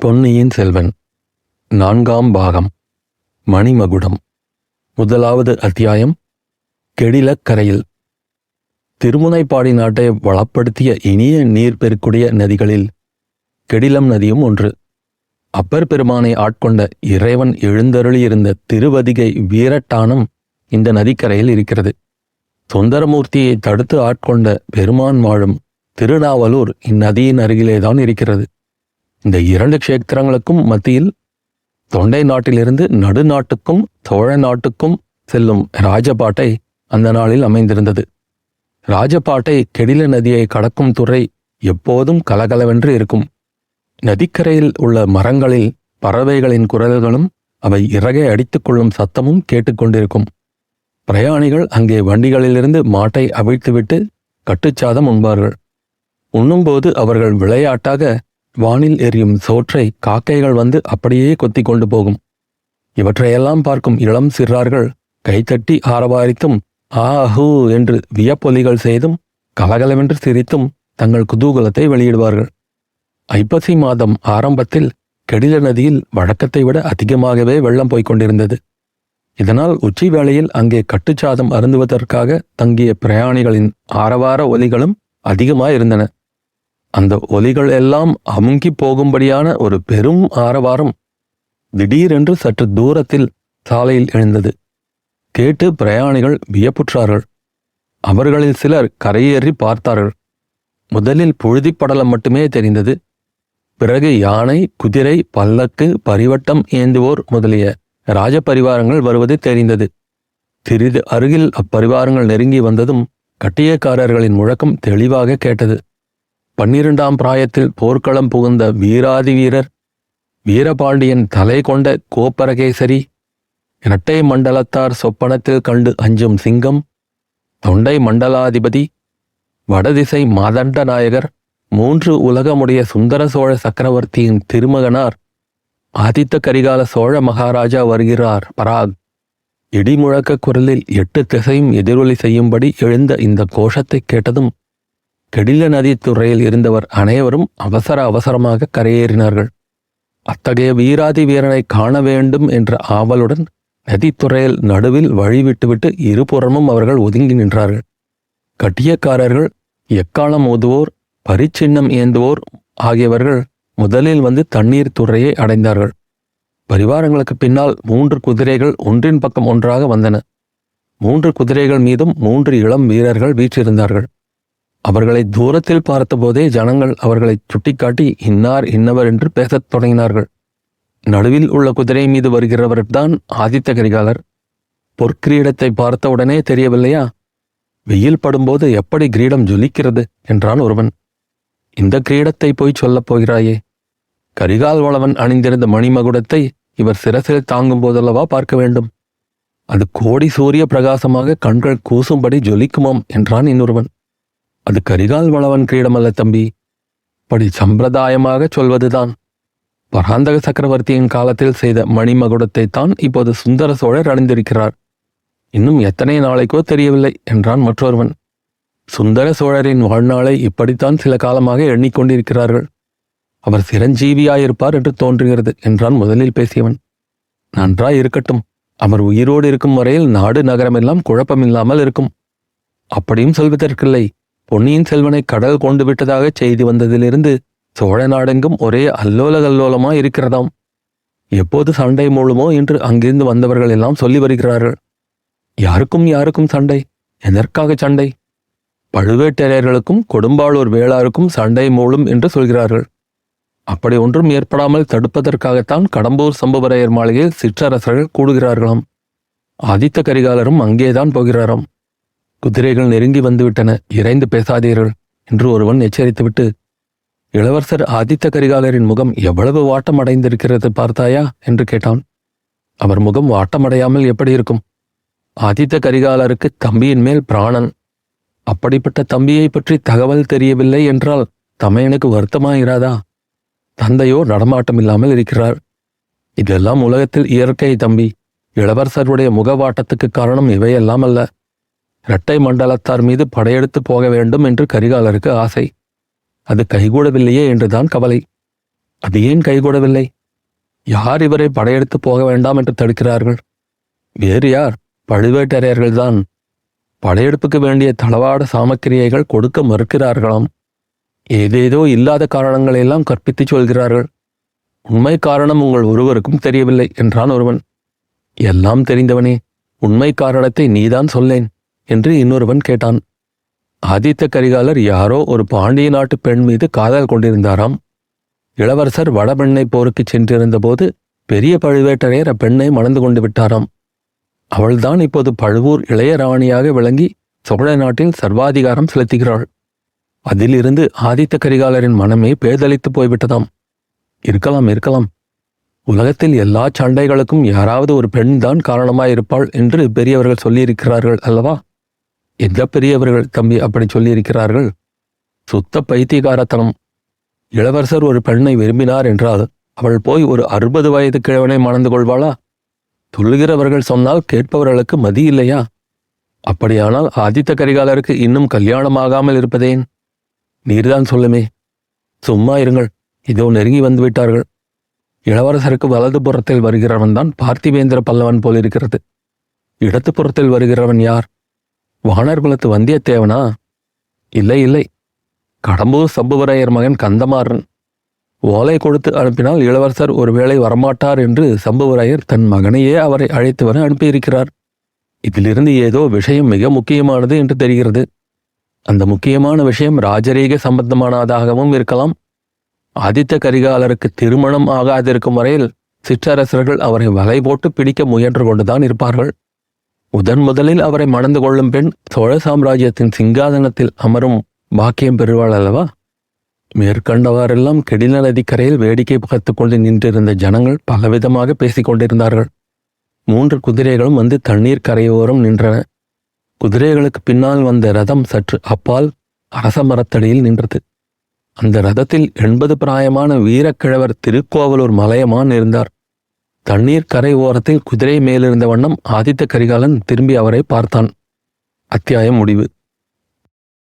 பொன்னியின் செல்வன் நான்காம் பாகம் மணிமகுடம். முதலாவது அத்தியாயம். கெடிலக்கரையில். திருமுனைப்பாடி நாட்டை வளப்படுத்திய இனிய நீர்பெருக்குடைய நதிகளில் கெடிலம் நதியும் ஒன்று. அப்பர் பெருமானை ஆட்கொண்ட இறைவன் எழுந்தருளியிருந்த திருவதிகை வீரட்டானம் இந்த நதிக்கரையில் இருக்கிறது. சுந்தரமூர்த்தியை தடுத்து ஆட்கொண்ட பெருமான் வாழும் திருநாவலூர் இந்நதியின் அருகிலேதான் இருக்கிறது. இந்த இரண்டு க்ஷேத்திரங்களுக்கும் மத்தியில் தொண்டை நாட்டிலிருந்து நடுநாட்டுக்கும் சோழ நாட்டுக்கும் செல்லும் ராஜபாட்டை அந்த நாளில் அமைந்திருந்தது. ராஜபாட்டை கெடில நதியை கடக்கும் துறை எப்போதும் கலகலவென்று இருக்கும். நதிக்கரையில் உள்ள மரங்களில் பறவைகளின் குரல்களும் அவை இறகை அடித்துக் கொள்ளும் சத்தமும் கேட்டுக்கொண்டிருக்கும். பிரயாணிகள் அங்கே வண்டிகளிலிருந்து மாட்டை அவிழ்த்துவிட்டு கட்டுச்சாதம் உண்பார்கள். உண்ணும்போது அவர்கள் விளையாட்டாக வானில் எரியும் சோற்றை காக்கைகள் வந்து அப்படியே கொத்தி கொண்டு போகும். இவற்றையெல்லாம் பார்க்கும் இளம் சிறார்கள் கைத்தட்டி ஆரவாரித்தும் ஆஹூ என்று வியப்பொலிகள் செய்தும் கலகலவென்று சிரித்தும் தங்கள் குதூகலத்தை வெளியிடுவார்கள். ஐப்பசி மாதம் ஆரம்பத்தில் கெடில நதியில் வழக்கத்தை விட அதிகமாகவே வெள்ளம் போய்கொண்டிருந்தது. இதனால் உச்சி வேளையில் அங்கே கட்டுச்சாதம் அருந்துவதற்காக தங்கிய பிரயாணிகளின் ஆரவார ஒலிகளும் அதிகமாயிருந்தன. அந்த ஒலிகள் எல்லாம் அமுங்கி போகும்படியான ஒரு பெரும் ஆரவாரம் திடீரென்று சற்று தூரத்தில் சாலையில் எழுந்தது. கேட்டு பிரயாணிகள் வியப்புற்றார்கள். அவர்களில் சிலர் கரையேறி பார்த்தார்கள். முதலில் புழுதிப்படலம் மட்டுமே தெரிந்தது. பிறகு யானை, குதிரை, பல்லக்கு, பரிவட்டம் ஏந்துவோர் முதலிய ராஜபரிவாரங்கள் வருவது தெரிந்தது. சிறிது அருகில் அப்பரிவாரங்கள் நெருங்கி வந்ததும் கட்டியக்காரர்களின் முழக்கம் தெளிவாக கேட்டது. 12ஆம் பிராயத்தில் போர்க்களம் புகுந்த வீராதி வீரர் வீரபாண்டியன் தலை கொண்ட கோப்பரகேசரி, இரட்டை மண்டலத்தார் சொப்பனத்தில் கண்டு அஞ்சும் சிங்கம், தொண்டை மண்டலாதிபதி, வடதிசை மாதண்ட நாயகர், 3 உலகமுடைய சுந்தர சோழ சக்கரவர்த்தியின் திருமகனார் ஆதித்த கரிகால சோழ மகாராஜா வருகிறார் பராக். இடிமுழக்க குரலில் 8 திசையும் எதிரொலி செய்யும்படி எழுந்த இந்த கோஷத்தை கேட்டதும் கெடில நதி துறையில் இருந்தவர் அனைவரும் அவசரமாக கரையேறினார்கள். அத்தகைய வீராதி வீரனை காண வேண்டும் என்ற ஆவலுடன் நதித்துறையில் நடுவில் வழி விட்டுவிட்டு இருபுறமும் அவர்கள் ஒதுங்கி நின்றார்கள். கட்டியக்காரர்கள், எக்காலம் ஓதுவோர், பரிச்சின்னம் ஏந்துவோர் ஆகியவர்கள் முதலில் வந்து தண்ணீர் துறையை அடைந்தார்கள். பரிவாரங்களுக்கு பின்னால் 3 குதிரைகள் ஒன்றின் பக்கம் ஒன்றாக வந்தன. 3 குதிரைகள் மீதும் 3 இளம் வீரர்கள் வீற்றிருந்தார்கள். அவர்களை தூரத்தில் பார்த்தபோதே ஜனங்கள் அவர்களை சுட்டிக்காட்டி இன்னார் இன்னவர் என்று பேசத் தொடங்கினார்கள். நடுவில் உள்ள குதிரை மீது வருகிறவர்தான் ஆதித்த கரிகாலர். பொற்கிரீடத்தை பார்த்தவுடனே தெரியவில்லையா? வெயில் படும்போது எப்படி கிரீடம் ஜொலிக்கிறது என்றான் ஒருவன். இந்த கிரீடத்தை போய் சொல்லப் போகிறாயே? கரிகால் வளவன் அணிந்திருந்த மணிமகுடத்தை இவர் சிரசில் தாங்கும் போதல்லவா பார்க்க வேண்டும். அது கோடி சூரிய பிரகாசமாக கண்கள் கூசும்படி ஜொலிக்குமாம் என்றான் இன்னொருவன். அது கரிகால் வளவன் கிரீடமல்ல தம்பி, படி சம்பிரதாயமாக சொல்வதுதான். பராந்தக சக்கரவர்த்தியின் காலத்தில் செய்த மணிமகுடத்தை தான் இப்போது சுந்தர சோழர் அணிந்திருக்கிறார். இன்னும் எத்தனை நாளைக்கோ தெரியவில்லை என்றான் மற்றொருவன். சுந்தர சோழரின் வாழ்நாளை இப்படித்தான் சில காலமாக எண்ணிக்கொண்டிருக்கிறார்கள். அவர் சிரஞ்சீவியாயிருப்பார் என்று தோன்றுகிறது என்றான் முதலில் பேசியவன். நன்றாய் இருக்கட்டும். அவர் உயிரோடு இருக்கும் வரையில் நாடு நகரமெல்லாம் குழப்பமில்லாமல் இருக்கும். அப்படியும் சொல்வதற்கில்லை. பொன்னியின் செல்வனை கடல் கொண்டு விட்டதாக செய்தி வந்ததிலிருந்து சோழ நாடெங்கும் ஒரே அல்லோல கல்லோலமாய் இருக்கிறதாம். எப்போது சண்டை மூழுமோ என்று அங்கிருந்து வந்தவர்கள் எல்லாம் சொல்லி வருகிறார்கள். யாருக்கும் சண்டை? எதற்காக சண்டை? பழுவேட்டரையர்களுக்கும் கொடும்பாளூர் வேளாருக்கும் சண்டை மூழும் என்று சொல்கிறார்கள். அப்படி ஒன்றும் ஏற்படாமல் தடுப்பதற்காகத்தான் கடம்பூர் சம்புவரையர் மாளிகையில் சிற்றரசர்கள் கூடுகிறார்களாம். ஆதித்த கரிகாலரும் அங்கேதான் போகிறாராம். குதிரைகள் நெருங்கி வந்துவிட்டன, இறைந்து பேசாதீர்கள் என்று ஒருவன் எச்சரித்துவிட்டு, இளவரசர் ஆதித்த கரிகாலரின் முகம் எவ்வளவு வாட்டம் அடைந்திருக்கிறது பார்த்தாயா என்று கேட்டான். அவர் முகம் வாட்டமடையாமல் எப்படி இருக்கும்? ஆதித்த கரிகாலருக்கு தம்பியின் மேல் பிராணன். அப்படிப்பட்ட தம்பியை பற்றி தகவல் தெரியவில்லை என்றால் தமையனுக்கு வருத்தமாயிராதா? தந்தையோ நடமாட்டமில்லாமல் இருக்கிறார். இதெல்லாம் உலகத்தில் இயற்கை தம்பி. இளவரசருடைய முகவாட்டத்துக்கு காரணம் இவையெல்லாம் அல்ல. இரட்டை மண்டலத்தார் மீது படையெடுத்து போக வேண்டும் என்று கரிகாலருக்கு ஆசை. அது கைகூடவில்லையே என்றுதான் கவலை. அது ஏன் கைகூடவில்லை? யார் இவரை படையெடுத்து போக வேண்டாம் என்று தடுக்கிறார்கள்? வேறு யார்? பழுவேட்டரையர்கள்தான். படையெடுப்புக்கு வேண்டிய தளவாட சாமக்கிரியைகள் கொடுக்க மறுக்கிறார்களாம். ஏதேதோ இல்லாத காரணங்களையெல்லாம் கற்பித்துச் சொல்கிறார்கள். உண்மை காரணம் உங்கள் ஒருவருக்கும் தெரியவில்லை என்றான் ஒருவன். எல்லாம் தெரிந்தவனே, உண்மை காரணத்தை நீதான் சொல்லேன் என்று இன்னொருவன் கேட்டான். ஆதித்த கரிகாலர் யாரோ ஒரு பாண்டிய நாட்டு பெண் மீது காதல் கொண்டிருந்தாராம். இளவரசர் வடபெண்ணை போருக்கு சென்றிருந்த போது பெரிய பழுவேட்டரையர் அப்பெண்ணை மணந்து கொண்டு விட்டாராம். அவள்தான் இப்போது பழுவூர் இளைய ராணியாக விளங்கி சோழ நாட்டில் சர்வாதிகாரம் செலுத்துகிறாள். அதிலிருந்து ஆதித்த கரிகாலரின் மனமே பேதலித்து போய்விட்டதாம். இருக்கலாம். உலகத்தில் எல்லா சண்டைகளுக்கும் யாராவது ஒரு பெண் தான் காரணமாயிருப்பாள் என்று பெரியவர்கள் சொல்லியிருக்கிறார்கள் அல்லவா? எந்த பெரியவர்கள் தம்பி அப்படி சொல்லியிருக்கிறார்கள்? சுத்த பைத்தியகாரத்தனம். இளவரசர் ஒரு பெண்ணை விரும்பினார் என்றால் அவள் போய் ஒரு 60 வயது கிழவனை மணந்து கொள்வாளா? சொல்லுகிறவர்கள் சொன்னால் கேட்பவர்களுக்கு மதி இல்லையா? அப்படியானால் ஆதித்த கரிகாலருக்கு இன்னும் கல்யாணமாகாமல் இருப்பதேன்? நீர்தான் சொல்லுமே. சும்மா இருங்கள். இதோ நெருங்கி வந்து விட்டார்கள். இளவரசருக்கு வலது புறத்தில் வருகிறவன் தான் பார்த்திவேந்திர பல்லவன் போலிருக்கிறது. இடது புறத்தில் வருகிறவன் யார்? வானர் குலத்து வந்தியத்தேவனா? இல்லை. கடம்பூர் சம்புவரையர் மகன் கந்தமாறன். ஓலை கொடுத்து அனுப்பினால் இளவரசர் ஒருவேளை வரமாட்டார் என்று சம்புவரையர் தன் மகனையே அவரை அழைத்து வர அனுப்பியிருக்கிறார். இதிலிருந்து ஏதோ விஷயம் மிக முக்கியமானது என்று தெரிகிறது. அந்த முக்கியமான விஷயம் ராஜரீக சம்பந்தமானதாகவும் இருக்கலாம். ஆதித்த கரிகாலருக்கு திருமணம் ஆகாதிருக்கும் வரையில் சிற்றரசர்கள் அவரை வலை போட்டு பிடிக்க முயன்று கொண்டுதான் இருப்பார்கள். முதலில் அவரை மணந்து கொள்ளும் பெண் சோழ சாம்ராஜ்யத்தின் சிங்காதனத்தில் அமரும் பாக்கியம் பெறுவாள் அல்லவா? மேற்கண்டவாறெல்லாம் கெடில நதிக்கரையில் வேடிக்கை பார்த்து கொண்டு நின்றிருந்த ஜனங்கள் பலவிதமாக பேசிக் கொண்டிருந்தார்கள். 3 குதிரைகளும் வந்து தண்ணீர் கரையோரம் நின்றன. குதிரைகளுக்கு பின்னால் வந்த ரதம் சற்று அப்பால் அரச மரத்தடியில் நின்றது. அந்த ரதத்தில் 80 பிராயமான வீரக்கிழவர் திருக்கோவலூர் மலையமான் இருந்தார். தண்ணீர் கரை ஓரத்தில் குதிரை மேலிருந்த வண்ணம் ஆதித்த கரிகாலன் திரும்பி அவரை பார்த்தான். அத்தியாயம் முடிவு.